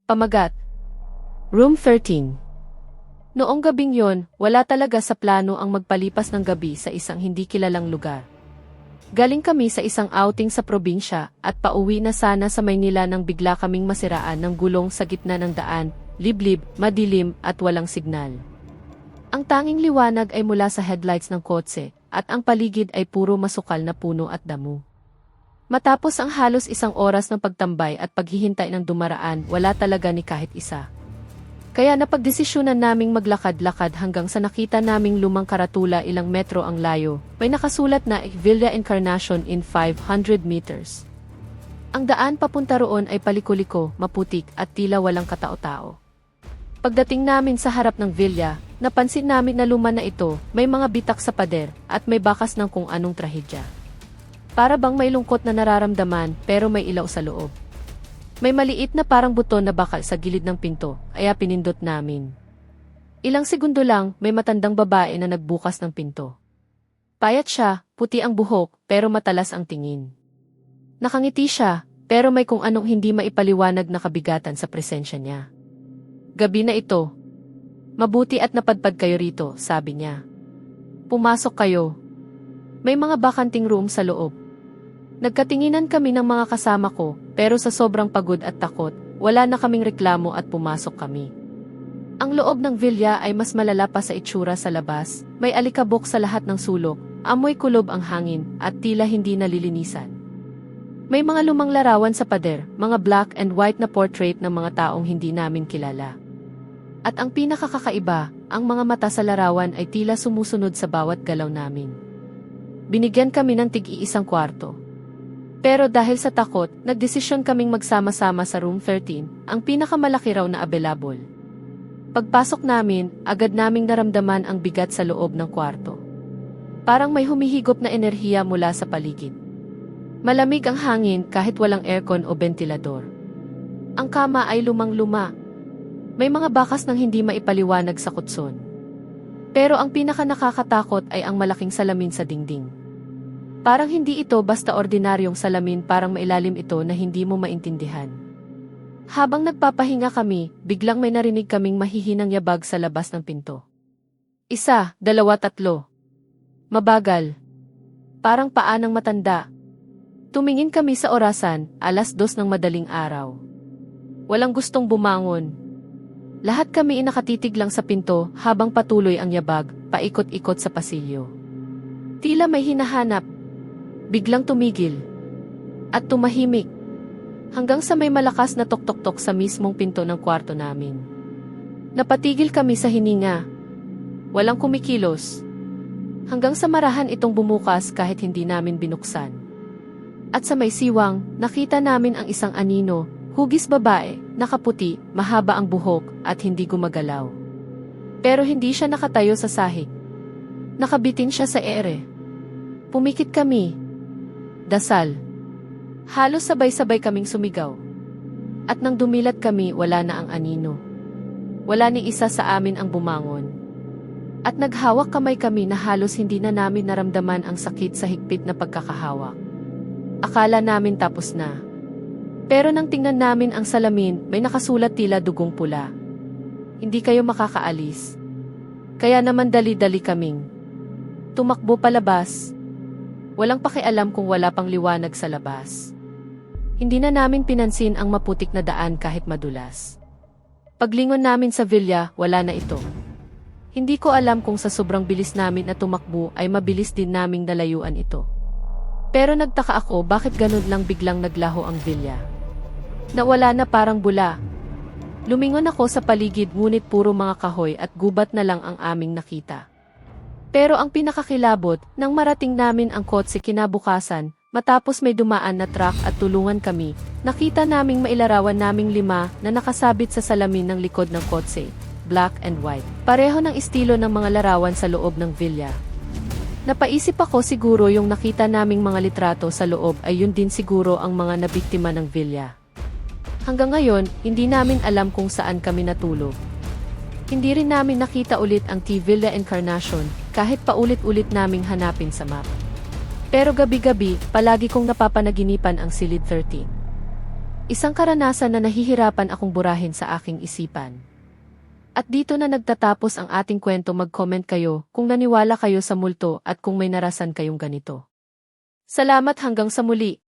Pamagat. Room 13. Noong gabing yon, wala talaga sa plano ang magpalipas ng gabi sa isang hindi kilalang lugar. Galing kami sa isang outing sa probinsya at pauwi na sana sa Maynila nang bigla kaming masiraan ng gulong sa gitna ng daan, liblib, madilim at walang signal. Ang tanging liwanag ay mula sa headlights ng kotse at ang paligid ay puro masukal na puno at damo. Matapos ang halos isang oras ng pagtambay at paghihintay ng dumaraan, wala talaga ni kahit isa. Kaya napagdesisyonan naming maglakad-lakad hanggang sa nakita naming lumang karatula ilang metro ang layo. May nakasulat na Villa Encarnacion in 500 meters. Ang daan papunta roon ay palikuliko, maputik at tila walang katao-tao. Pagdating namin sa harap ng villa, napansin namin na luma na ito, may mga bitak sa pader at may bakas ng kung anong trahedya. Para bang may lungkot na nararamdaman pero may ilaw sa loob. May maliit na parang buton na bakal sa gilid ng pinto, kaya pinindot namin. Ilang segundo lang, may matandang babae na nagbukas ng pinto. Payat siya, puti ang buhok, pero matalas ang tingin. Nakangiti siya, pero may kung anong hindi maipaliwanag na kabigatan sa presensya niya. Gabi na ito. Mabuti at napadpad kayo rito, sabi niya. Pumasok kayo. May mga bakanting room sa loob. Nagkatinginan kami ng mga kasama ko, pero sa sobrang pagod at takot, wala na kaming reklamo at pumasok kami. Ang loob ng villa ay mas malala pa sa itsura sa labas, may alikabok sa lahat ng sulok, amoy kulob ang hangin, at tila hindi nalilinisan. May mga lumang larawan sa pader, mga black and white na portrait ng mga taong hindi namin kilala. At ang pinakakakaiba, ang mga mata sa larawan ay tila sumusunod sa bawat galaw namin. Binigyan kami ng tig-iisang kwarto. Pero dahil sa takot, nagdesisyon kaming magsama-sama sa room 13, ang pinakamalaki raw na available. Pagpasok namin, agad naming naramdaman ang bigat sa loob ng kwarto. Parang may humihigop na enerhiya mula sa paligid. Malamig ang hangin kahit walang aircon o ventilador. Ang kama ay lumang-luma. May mga bakas ng hindi maipaliwanag sa kutson. Pero ang pinaka nakakatakot ay ang malaking salamin sa dingding. Parang hindi ito basta ordinaryong salamin, parang mailalim ito na hindi mo maintindihan. Habang nagpapahinga kami, biglang may narinig kaming mahihinang yabag sa labas ng pinto. 1, 2, 3. Mabagal. Parang paa ng matanda. Tumingin kami sa orasan, 2:00 ng madaling araw. Walang gustong bumangon. Lahat kami nakatitig lang sa pinto habang patuloy ang yabag, paikot-ikot sa pasilyo. Tila may hinahanap. Biglang tumigil. At tumahimik. Hanggang sa may malakas na tok-tok-tok sa mismong pinto ng kwarto namin. Napatigil kami sa hininga. Walang kumikilos. Hanggang sa marahan itong bumukas kahit hindi namin binuksan. At sa may siwang, nakita namin ang isang anino, hugis babae, nakaputi, mahaba ang buhok, at hindi gumagalaw. Pero hindi siya nakatayo sa sahig. Nakabitin siya sa ere. Pumikit kami. Dasal. Halos sabay-sabay kaming sumigaw. At nang dumilat kami, wala na ang anino. Wala ni isa sa amin ang bumangon. At naghawak kamay kami na halos hindi na namin naramdaman ang sakit sa higpit na pagkakahawak. Akala namin tapos na. Pero nang tingnan namin ang salamin, may nakasulat tila dugong pula. Hindi kayo makakaalis. Kaya naman dali-dali kaming tumakbo palabas. Walang pakialam kung wala pang liwanag sa labas. Hindi na namin pinansin ang maputik na daan kahit madulas. Paglingon namin sa villa, wala na ito. Hindi ko alam kung sa sobrang bilis namin na tumakbo ay mabilis din naming nalayuan ito. Pero nagtaka ako bakit ganun lang biglang naglaho ang villa. Nawala na parang bula. Lumingon ako sa paligid ngunit puro mga kahoy at gubat na lang ang aming nakita. Pero ang pinakakilabot, nang marating namin ang kotse kinabukasan, matapos may dumaan na truck at tulungan kami, nakita naming mailarawan naming 5 na nakasabit sa salamin ng likod ng kotse, black and white. Pareho ng estilo ng mga larawan sa loob ng villa. Napaisip ako siguro yung nakita naming mga litrato sa loob ay yun din siguro ang mga nabiktima ng villa. Hanggang ngayon, hindi namin alam kung saan kami natulog. Hindi rin namin nakita ulit ang Villa Encarnacion, kahit paulit-ulit naming hanapin sa map. Pero gabi-gabi, palagi kong napapanaginipan ang Silid 13. Isang karanasan na nahihirapan akong burahin sa aking isipan. At dito na nagtatapos ang ating kwento. Mag-comment kayo kung naniwala kayo sa multo at kung may narasan kayong ganito. Salamat hanggang sa muli.